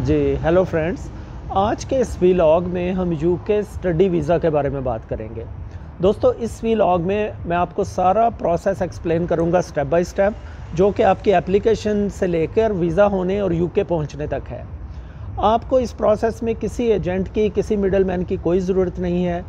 जी hello friends. आज के इस व्लॉग में हम यूके स्टडी वीज़ा के बारे में बात करेंगे। दोस्तों, इस व्लॉग में मैं आपको सारा प्रोसेस एक्सप्लेन करूंगा स्टेप बाय स्टेप, जो कि आपकी एप्लीकेशन से लेकर वीज़ा होने और यूके पहुंचने तक है। आपको इस प्रोसेस में किसी एजेंट की, किसी मिडलमैन की कोई ज़रूरत नहीं है।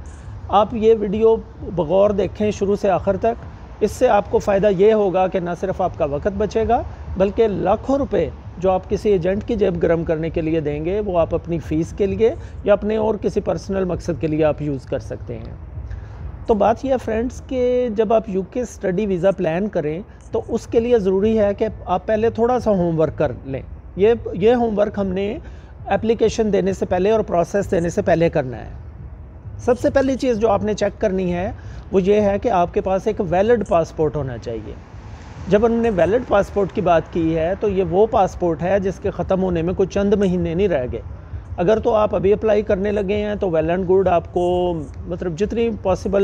आप ये वीडियो बगौर देखें शुरू से आखिर तक। इससे आपको फ़ायदा ये होगा कि न सिर्फ आपका वक्त बचेगा, बल्कि लाखों रुपए जो आप किसी एजेंट की जेब गर्म करने के लिए देंगे, वो आप अपनी फ़ीस के लिए या अपने और किसी पर्सनल मकसद के लिए आप यूज़ कर सकते हैं। तो बात यह है फ्रेंड्स कि जब आप यूके स्टडी वीज़ा प्लान करें तो उसके लिए ज़रूरी है कि आप पहले थोड़ा सा होमवर्क कर लें। ये होमवर्क हमने एप्लीकेशन देने से पहले और प्रोसेस देने से पहले करना है। सबसे पहली चीज़ जो आपने चेक करनी है वो ये है कि आपके पास एक वैलिड पासपोर्ट होना चाहिए। जब हमने वैलिड पासपोर्ट की बात की है तो ये वो पासपोर्ट है जिसके ख़त्म होने में कुछ चंद महीने नहीं रह गए। अगर तो आप अभी अप्लाई करने लगे हैं तो वेल एंड गुड, आपको मतलब जितनी पॉसिबल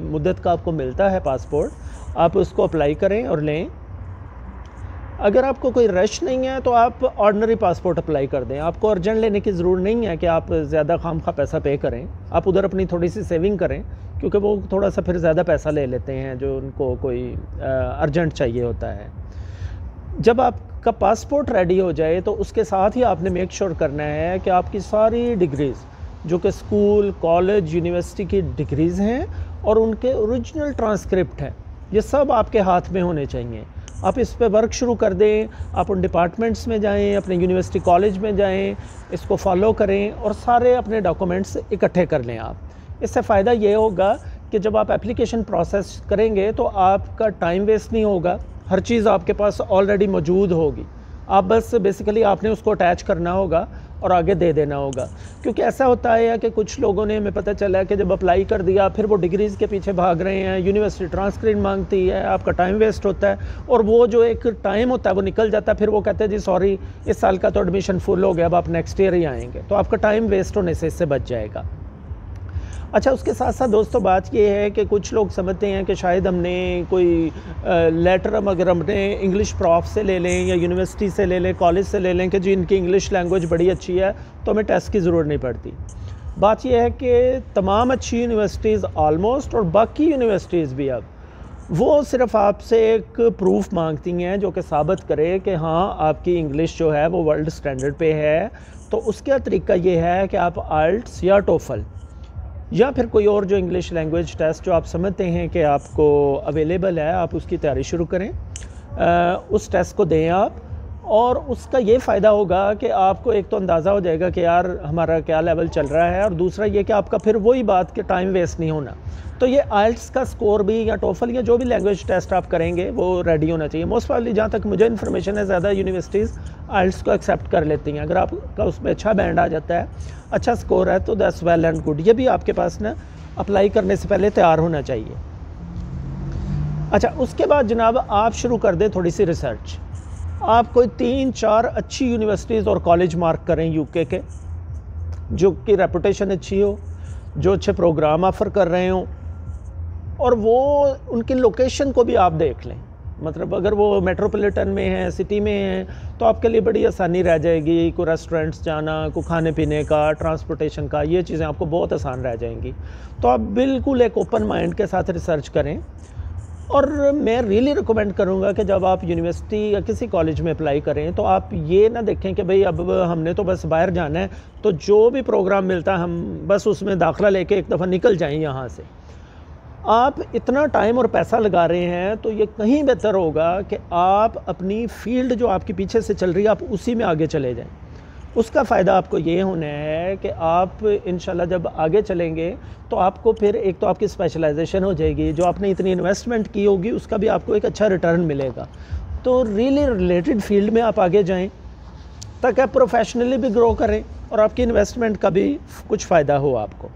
मुद्दत का आपको मिलता है पासपोर्ट, आप उसको अप्लाई करें और लें। अगर आपको कोई रश नहीं है तो आप ऑर्डिनरी पासपोर्ट अप्लाई कर दें। आपको अर्जेंट लेने की ज़रूरत नहीं है कि आप ज़्यादा खामखा पैसा पे करें। आप उधर अपनी थोड़ी सी सेविंग करें, क्योंकि वो थोड़ा सा फिर ज़्यादा पैसा ले लेते हैं जो उनको कोई अर्जेंट चाहिए होता है। जब आपका पासपोर्ट रेडी हो जाए तो उसके साथ ही आपने मेक श्योर करना है कि आपकी सारी डिग्रीज़, जो कि स्कूल, कॉलेज, यूनिवर्सिटी की डिग्रीज़ हैं और उनके ओरिजिनल ट्रांसक्रिप्ट हैं, ये सब आपके हाथ में होने चाहिए। आप इस पे वर्क शुरू कर दें। आप उन डिपार्टमेंट्स में जाएं, अपने यूनिवर्सिटी कॉलेज में जाएं, इसको फॉलो करें और सारे अपने डॉक्यूमेंट्स इकट्ठे कर लें आप। इससे फ़ायदा ये होगा कि जब आप एप्लीकेशन प्रोसेस करेंगे तो आपका टाइम वेस्ट नहीं होगा। हर चीज़ आपके पास ऑलरेडी मौजूद होगी। आप बस बेसिकली आपने उसको अटैच करना होगा और आगे दे देना होगा। क्योंकि ऐसा होता है कि कुछ लोगों ने, हमें पता चला है कि जब अप्लाई कर दिया फिर वो डिग्रीज़ के पीछे भाग रहे हैं, यूनिवर्सिटी ट्रांसक्रिप्ट मांगती है, आपका टाइम वेस्ट होता है और वो जो एक टाइम होता है वो निकल जाता है। फिर वो कहते हैं जी सॉरी, इस साल का तो एडमिशन फुल हो गया, अब आप नेक्स्ट ईयर ही आएंगे। तो आपका टाइम वेस्ट होने से इससे बच जाएगा। अच्छा, उसके साथ साथ दोस्तों बात ये है कि कुछ लोग समझते हैं कि शायद हमने कोई लेटर अगर हमने इंग्लिश प्रॉफ से ले लें या यूनिवर्सिटी से ले लें, कॉलेज से ले लें कि जी इनकी इंग्लिश लैंग्वेज बड़ी अच्छी है तो हमें टेस्ट की ज़रूरत नहीं पड़ती। बात यह है कि तमाम अच्छी यूनिवर्सिटीज़ ऑलमोस्ट, और बाकी यूनिवर्सिटीज़ भी अब वो सिर्फ आपसे एक प्रूफ मांगती हैं जो कि साबित करे कि हाँ आपकी इंग्लिश जो है वो वर्ल्ड स्टैंडर्ड पे है। तो उसका तरीका ये है कि आप आइल्ट्स या टोफल या फिर कोई और जो इंग्लिश लैंग्वेज टेस्ट जो आप समझते हैं कि आपको अवेलेबल है, आप उसकी तैयारी शुरू करें। उस टेस्ट को दें आप, और उसका ये फ़ायदा होगा कि आपको एक तो अंदाज़ा हो जाएगा कि यार हमारा क्या लेवल चल रहा है, और दूसरा ये कि आपका फिर वही बात कि टाइम वेस्ट नहीं होना। तो ये आइल्ट्स का स्कोर भी या टोफल या जो भी लैंग्वेज टेस्ट आप करेंगे वो रेडी होना चाहिए। मोस्ट प्रॉब्ली जहाँ तक मुझे इन्फॉर्मेशन है, ज़्यादा यूनिवर्सिटीज़ आइल्ट्स को एक्सेप्ट कर लेती हैं। अगर आपका उसमें अच्छा बैंड आ जाता है, अच्छा स्कोर है, तो दैट्स वेल एंड गुड। ये भी आपके पास ना अप्लाई करने से पहले तैयार होना चाहिए। अच्छा, उसके बाद जनाब आप शुरू कर दें थोड़ी सी रिसर्च। आप कोई 3-4 अच्छी यूनिवर्सिटीज़ और कॉलेज मार्क करें यूके के, जो की रेपुटेशन अच्छी हो, जो अच्छे प्रोग्राम ऑफ़र कर रहे हों, और वो उनकी लोकेशन को भी आप देख लें। मतलब अगर वो मेट्रोपॉलिटन में है, सिटी में है, तो आपके लिए बड़ी आसानी रह जाएगी। कोई रेस्टोरेंट्स जाना, कोई खाने पीने का, ट्रांसपोर्टेशन का, ये चीज़ें आपको बहुत आसान रह जाएंगी। तो आप बिल्कुल एक ओपन माइंड के साथ रिसर्च करें। और मैं रियली रिकमेंड करूँगा कि जब आप यूनिवर्सिटी या किसी कॉलेज में अप्लाई करें तो आप ये ना देखें कि भाई अब हमने तो बस बाहर जाना है, तो जो भी प्रोग्राम मिलता है हम बस उसमें दाखिला लेके एक दफ़ा निकल जाएं यहाँ से। आप इतना टाइम और पैसा लगा रहे हैं तो ये कहीं बेहतर होगा कि आप अपनी फील्ड जो आपके पीछे से चल रही है, आप उसी में आगे चले जाएं। उसका फ़ायदा आपको ये होना है कि आप इंशाल्लाह जब आगे चलेंगे तो आपको फिर एक तो आपकी स्पेशलाइजेशन हो जाएगी, जो आपने इतनी इन्वेस्टमेंट की होगी उसका भी आपको एक अच्छा रिटर्न मिलेगा। तो रियली रिलेटेड फील्ड में आप आगे जाएं ताकि आप प्रोफेशनली भी ग्रो करें और आपकी इन्वेस्टमेंट का भी कुछ फ़ायदा हो आपको।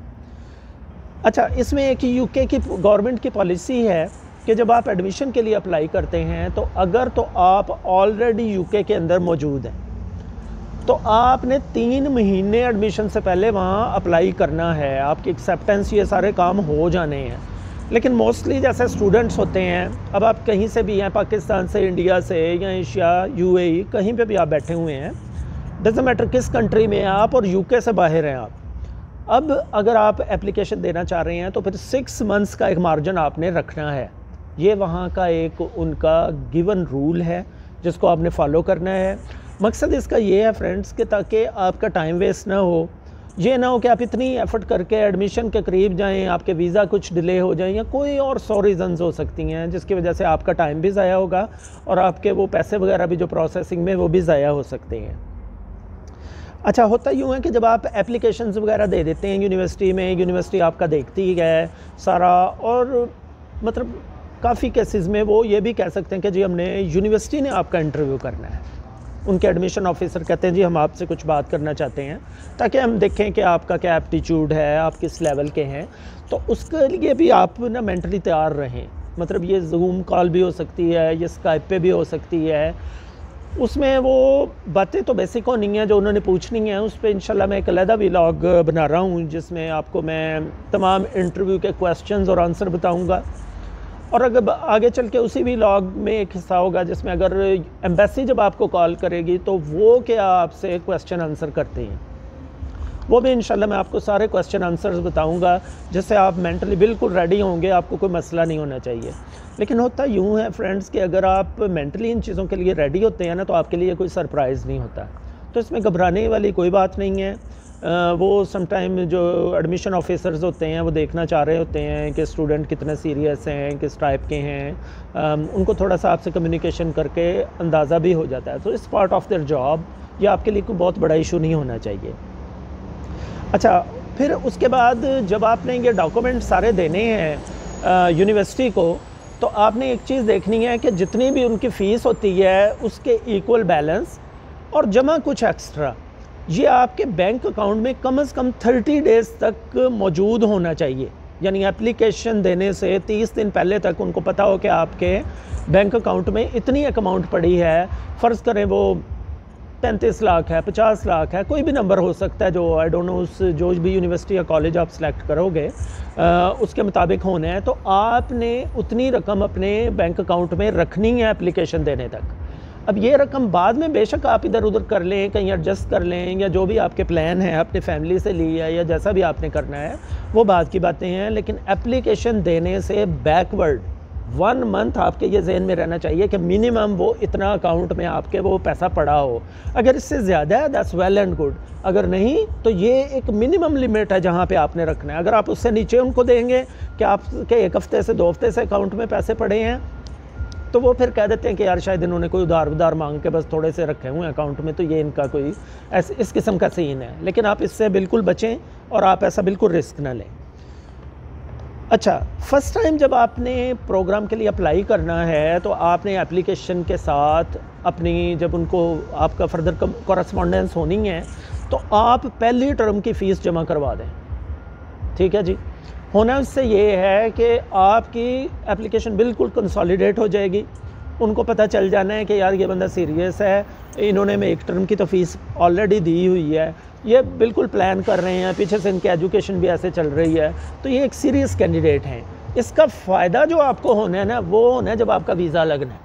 अच्छा, इसमें एक यूके की गवर्नमेंट की पॉलिसी है कि जब आप एडमिशन के लिए अप्लाई करते हैं तो अगर तो आप ऑलरेडी यूके के अंदर मौजूद हैं तो आपने 3 महीने एडमिशन से पहले वहाँ अप्लाई करना है। आपकी एक्सेप्टेंस, ये सारे काम हो जाने हैं। लेकिन मोस्टली जैसे स्टूडेंट्स होते हैं, अब आप कहीं से भी हैं, पाकिस्तान से, इंडिया से या एशिया, यूएई, कहीं पे भी आप बैठे हुए हैं, डज़न्ट मैटर किस कंट्री में हैं आप और यूके से बाहर हैं आप। अब अगर आप एप्लीकेशन देना चाह रहे हैं तो फिर 6 मंथ्स का एक मार्जिन आपने रखना है। ये वहाँ का एक उनका गिवन रूल है जिसको आपने फॉलो करना है। मकसद इसका ये है फ्रेंड्स कि ताकि आपका टाइम वेस्ट ना हो, ये ना हो कि आप इतनी एफ़र्ट करके एडमिशन के करीब जाएं, आपके वीज़ा कुछ डिले हो जाएं या कोई और 100 रीज़न्स हो सकती हैं जिसकी वजह से आपका टाइम भी ज़ाया होगा और आपके वो पैसे वगैरह भी जो प्रोसेसिंग में वो भी ज़ाया हो सकते हैं। अच्छा, होता यूँ है कि जब आप एप्लीकेशंस वगैरह दे देते हैं यूनिवर्सिटी में, यूनिवर्सिटी आपका देखती है सारा, और मतलब काफ़ी केसेस में वो ये भी कह सकते हैं कि जी हमने यूनिवर्सिटी ने आपका इंटरव्यू करना है। उनके एडमिशन ऑफिसर कहते हैं जी हम आपसे कुछ बात करना चाहते हैं ताकि हम देखें कि आपका क्या एप्टीट्यूड है, आप किस लेवल के हैं। तो उसके लिए भी आप ना मेंटली तैयार रहें। मतलब ये जूम कॉल भी हो सकती है, ये स्काइप पे भी हो सकती है। उसमें वो बातें तो बेसिक होनी है जो उन्होंने पूछनी है। उस पर इंशाल्लाह मैं एक अलग व्लॉग बना रहा हूँ जिसमें आपको मैं तमाम इंटरव्यू के क्वेश्चंस और आंसर बताऊँगा। और अगर आगे चल के उसी व्लॉग में एक हिस्सा होगा जिसमें अगर एम्बेसी जब आपको कॉल करेगी तो वो क्या आपसे क्वेश्चन आंसर करते हैं, वो भी इंशाल्लाह मैं आपको सारे क्वेश्चन आंसर्स बताऊंगा जिससे आप मेंटली बिल्कुल रेडी होंगे, आपको कोई मसला नहीं होना चाहिए। लेकिन होता यूँ है फ्रेंड्स कि अगर आप मेंटली इन चीज़ों के लिए रेडी होते हैं ना तो आपके लिए कोई सरप्राइज़ नहीं होता। तो इसमें घबराने वाली कोई बात नहीं है। वो समटाइम जो एडमिशन ऑफिसर्स होते हैं वो देखना चाह रहे होते हैं कि स्टूडेंट कितने सीरियस हैं, किस टाइप के हैं। उनको थोड़ा सा आपसे कम्युनिकेशन करके अंदाज़ा भी हो जाता है। तो इस पार्ट ऑफ देयर जॉब ये आपके लिए कोई बहुत बड़ा इशू नहीं होना चाहिए। अच्छा, फिर उसके बाद जब आपने ये डॉक्यूमेंट सारे देने हैं यूनिवर्सिटी को, तो आपने एक चीज़ देखनी है कि जितनी भी उनकी फ़ीस होती है उसके इक्वल बैलेंस और जमा कुछ एक्स्ट्रा ये आपके बैंक अकाउंट में कम से कम 30 डेज़ तक मौजूद होना चाहिए। यानी एप्लीकेशन देने से 30 दिन पहले तक उनको पता हो कि आपके बैंक अकाउंट में इतनी अमाउंट पड़ी है। फ़र्ज़ करें वो 35 लाख है, 50 लाख है, कोई भी नंबर हो सकता है जो आई डोंट नो उस जो भी यूनिवर्सिटी या कॉलेज आप सेलेक्ट करोगे उसके मुताबिक होना है। तो आपने उतनी रकम अपने बैंक अकाउंट में रखनी है एप्लीकेशन देने तक। अब ये रकम बाद में बेशक आप इधर उधर कर लें, कहीं एडजस्ट कर लें, या जो भी आपके प्लान है अपने फैमिली से ली है या जैसा भी आपने करना है वो बात की बातें हैं। लेकिन एप्लीकेशन देने से बैकवर्ड 1 मंथ आपके ये जहन में रहना चाहिए कि मिनिमम वो इतना अकाउंट में आपके वो पैसा पड़ा हो। अगर इससे ज़्यादा है दैट्स वेल एंड गुड, अगर नहीं तो ये एक मिनिमम लिमिट है जहाँ पे आपने रखना है। अगर आप उससे नीचे उनको देंगे कि आपके 1 हफ़्ते से 2 हफ़्ते से अकाउंट में पैसे पड़े हैं तो वो फिर कह देते हैं कि यार शायद इन्होंने कोई उधार मांग के बस थोड़े से रखे हुए हैं अकाउंट में, तो ये इनका कोई इस किस्म का सीन है। लेकिन आप इससे बिल्कुल बचें और आप ऐसा बिल्कुल रिस्क ना लें। अच्छा, फ़र्स्ट टाइम जब आपने प्रोग्राम के लिए अप्लाई करना है तो आपने एप्लीकेशन के साथ अपनी जब उनको आपका फर्दर कॉरेस्पॉन्डेंस होनी है तो आप पहली टर्म की फ़ीस जमा करवा दें। ठीक है जी। होना उससे ये है कि आपकी एप्लीकेशन बिल्कुल कंसोलिडेट हो जाएगी। उनको पता चल जाना है कि यार ये बंदा सीरियस है, इन्होंने में 1 टर्म की तो फ़ीस ऑलरेडी दी हुई है, ये बिल्कुल प्लान कर रहे हैं, पीछे से इनकी एजुकेशन भी ऐसे चल रही है, तो ये एक सीरियस कैंडिडेट हैं। इसका फ़ायदा जो आपको होना है ना वो होना है जब आपका वीज़ा लगना है,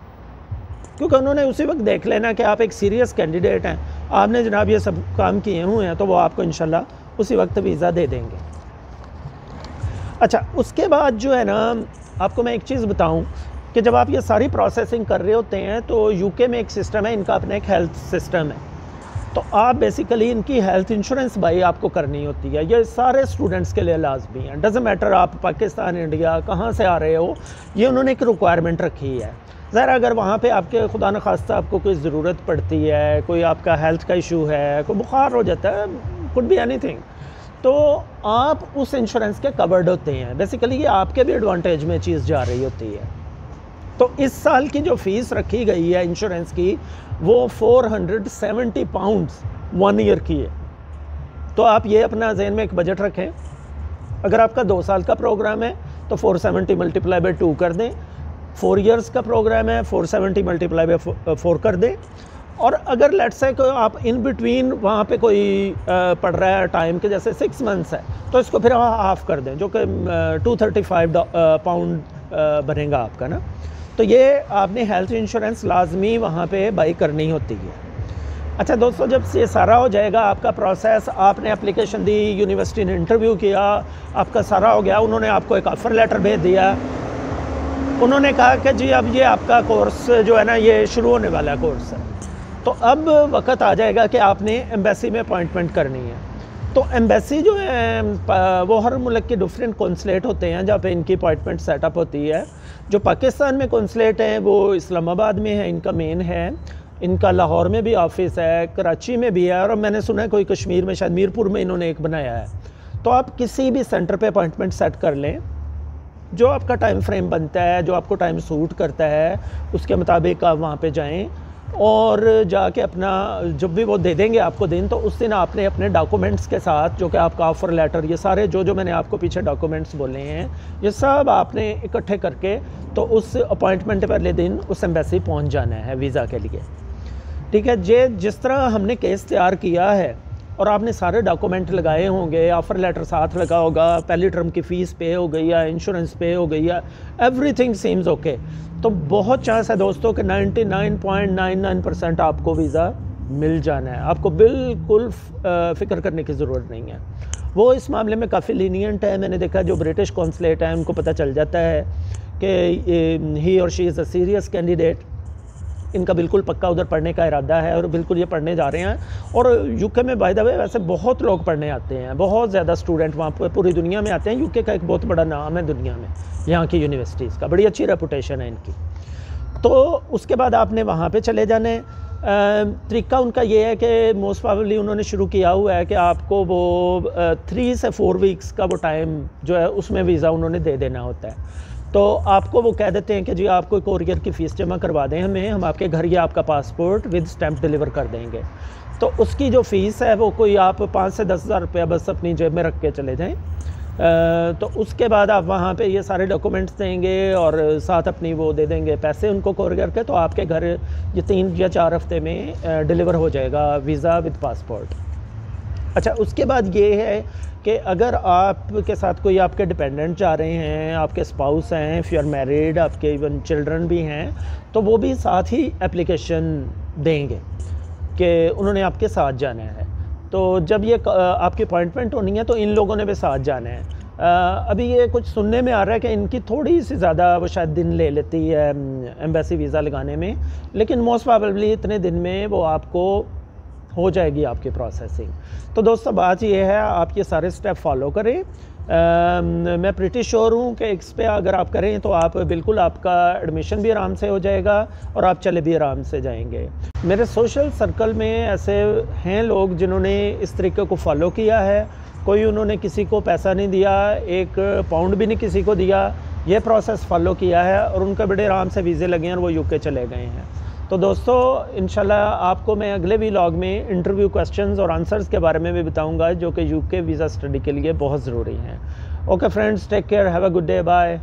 क्योंकि उन्होंने उसी वक्त देख लेना कि आप एक सीरियस कैंडिडेट हैं, आपने जनाब ये सब काम किए हुए हैं, तो वो आपको इंशाल्लाह उसी वक्त वीज़ा दे देंगे। अच्छा, उसके बाद जो है ना आपको मैं एक चीज़ बताऊं कि जब आप ये सारी प्रोसेसिंग कर रहे होते हैं तो यूके में एक सिस्टम है, इनका अपना एक हेल्थ सिस्टम है। तो आप बेसिकली इनकी हेल्थ इंश्योरेंस भाई आपको करनी होती है। ये सारे स्टूडेंट्स के लिए लाजमी है, डज़न्ट मैटर आप पाकिस्तान, इंडिया कहाँ से आ रहे हो, ये उन्होंने एक रिक्वायरमेंट रखी है। ज़रा अगर वहाँ पे आपके खुदा न खास्ता आपको कोई ज़रूरत पड़ती है, कोई आपका हेल्थ का इशू है, कोई बुखार हो जाता है, कुड बी एनीथिंग, तो आप उस इंश्योरेंस के कवर्ड होते हैं। बेसिकली ये आपके भी एडवांटेज में चीज़ जा रही होती है। तो इस साल की जो फ़ीस रखी गई है इंश्योरेंस की वो 470 पाउंड्स 1 ईयर की है। तो आप ये अपना जहन में एक बजट रखें। अगर आपका 2 साल का प्रोग्राम है तो 470 मल्टीप्लाई बाई 2 कर दें। 4 ईयर्स का प्रोग्राम है 470 मल्टीप्लाई बाई 4 कर दें। और अगर लेट्स से कोई आप इन बिटवीन वहाँ पे कोई पड़ रहा है टाइम के, जैसे 6 मंथ्स है, तो इसको फिर हाफ़ कर दें, जो कि 235 पाउंड बनेगा आपका ना। तो ये आपने हेल्थ इंश्योरेंस लाजमी वहाँ पे बाई करनी होती है। अच्छा दोस्तों, जब ये सारा हो जाएगा आपका प्रोसेस, आपने एप्लीकेशन दी, यूनिवर्सिटी ने इंटरव्यू किया, आपका सारा हो गया, उन्होंने आपको एक ऑफ़र लेटर भेज दिया, उन्होंने कहा कि जी अब ये आपका कोर्स जो है ना ये शुरू होने वाला कोर्स है। तो अब वक्त आ जाएगा कि आपने एम्बेसी में अपॉइंटमेंट करनी है। तो एम्बेसी जो है वो हर मुल्क के डिफरेंट कौंसलेट होते हैं जहाँ पे इनकी अपॉइंटमेंट सेटअप होती है। जो पाकिस्तान में कौंसलेट हैं वो इस्लामाबाद में है, इनका मेन है। इनका लाहौर में भी ऑफिस है, कराची में भी है, और मैंने सुना है कोई कश्मीर में, शायद मीरपुर में इन्होंने एक बनाया है। तो आप किसी भी सेंटर पे अपॉइंटमेंट सेट कर लें, जो आपका टाइम फ्रेम बनता है, जो आपको टाइम सूट करता है, उसके मुताबिक आप वहाँ पे जाएं और जाके अपना जब भी वो दे देंगे आपको दिन, तो उस दिन आपने अपने डॉक्यूमेंट्स के साथ, जो कि आपका ऑफ़र लेटर, ये सारे जो मैंने आपको पीछे डॉक्यूमेंट्स बोले हैं, ये सब आपने इकट्ठे करके तो उस अपॉइंटमेंट पहले दिन उस एम्बेसी पहुँच जाना है वीज़ा के लिए। ठीक है जे जिस तरह हमने केस तैयार किया है और आपने सारे डॉक्यूमेंट लगाए होंगे, ऑफ़र लेटर साथ लगा होगा, पहली टर्म की फ़ीस पे हो गई है, इंश्योरेंस पे हो गई है, एवरीथिंग सीम्स ओके, तो बहुत चांस है दोस्तों कि 99.99% आपको वीज़ा मिल जाना है। आपको बिल्कुल फ़िक्र करने की ज़रूरत नहीं है। वो इस मामले में काफ़ी लीनियंट है। मैंने देखा जो ब्रिटिश कॉन्सुलेट हैं उनको पता चल जाता है कि ही और she is a serious candidate, इनका बिल्कुल पक्का उधर पढ़ने का इरादा है और बिल्कुल ये पढ़ने जा रहे हैं। और यूके में बाय द वे वैसे बहुत लोग पढ़ने आते हैं, बहुत ज़्यादा स्टूडेंट वहाँ पर पूरी दुनिया में आते हैं। यूके का एक बहुत बड़ा नाम है दुनिया में, यहाँ की यूनिवर्सिटीज़ का बड़ी अच्छी रेपुटेशन है इनकी। तो उसके बाद आपने वहाँ पे चले जाने। तरीका उनका ये है कि मोस्ट प्रोबेबली उन्होंने शुरू किया हुआ है कि आपको वो 3 से 4 वीक्स का वो टाइम जो है उसमें वीज़ा उन्होंने दे देना होता है। तो आपको वो कह देते हैं कि जी आपको कोरियर की फ़ीस जमा करवा दें हमें, हम आपके घर या आपका पासपोर्ट विद स्टैंप डिलीवर कर देंगे। तो उसकी जो फ़ीस है वो कोई आप 5 से 10 हज़ार रुपया बस अपनी जेब में रख के चले जाएँ। तो उसके बाद आप वहाँ पे ये सारे डॉक्यूमेंट्स देंगे और साथ अपनी वो दे देंगे पैसे उनको कोरियर के, तो आपके घर ये 3 या 4 हफ्ते में डिलीवर हो जाएगा वीज़ा विद पासपोर्ट। अच्छा, उसके बाद ये है कि अगर आपके साथ कोई आपके डिपेंडेंट जा रहे हैं, आपके स्पाउस हैं, इफ़ यू आर मैरिड, आपके इवन चिल्ड्रन भी हैं, तो वो भी साथ ही एप्लीकेशन देंगे कि उन्होंने आपके साथ जाना है। तो जब ये आपकी अपॉइंटमेंट होनी है तो इन लोगों ने भी साथ जाना है। अभी ये कुछ सुनने में आ रहा है कि इनकी थोड़ी सी ज़्यादा वो शायद दिन ले लेती है एम्बेसी वीज़ा लगाने में, लेकिन मोस्ट प्रोबेबली इतने दिन में वो आपको हो जाएगी आपकी प्रोसेसिंग। तो दोस्तों बात ये है, आप ये सारे स्टेप फॉलो करें। मैं प्रीटी श्योर हूँ कि इस पे अगर आप करें तो आप बिल्कुल आपका एडमिशन भी आराम से हो जाएगा और आप चले भी आराम से जाएंगे। मेरे सोशल सर्कल में ऐसे हैं लोग जिन्होंने इस तरीके को फॉलो किया है। कोई उन्होंने किसी को पैसा नहीं दिया, 1 पाउंड भी नहीं किसी को दिया, ये प्रोसेस फॉलो किया है और उनके बड़े आराम से वीज़े लगे हैं और वो यूके चले गए हैं। तो दोस्तों इंशाल्लाह आपको मैं अगले व्लॉग में इंटरव्यू क्वेश्चंस और आंसर्स के बारे में भी बताऊंगा जो कि यूके वीज़ा स्टडी के लिए बहुत ज़रूरी हैं। Okay friends, take care, have a good day, bye.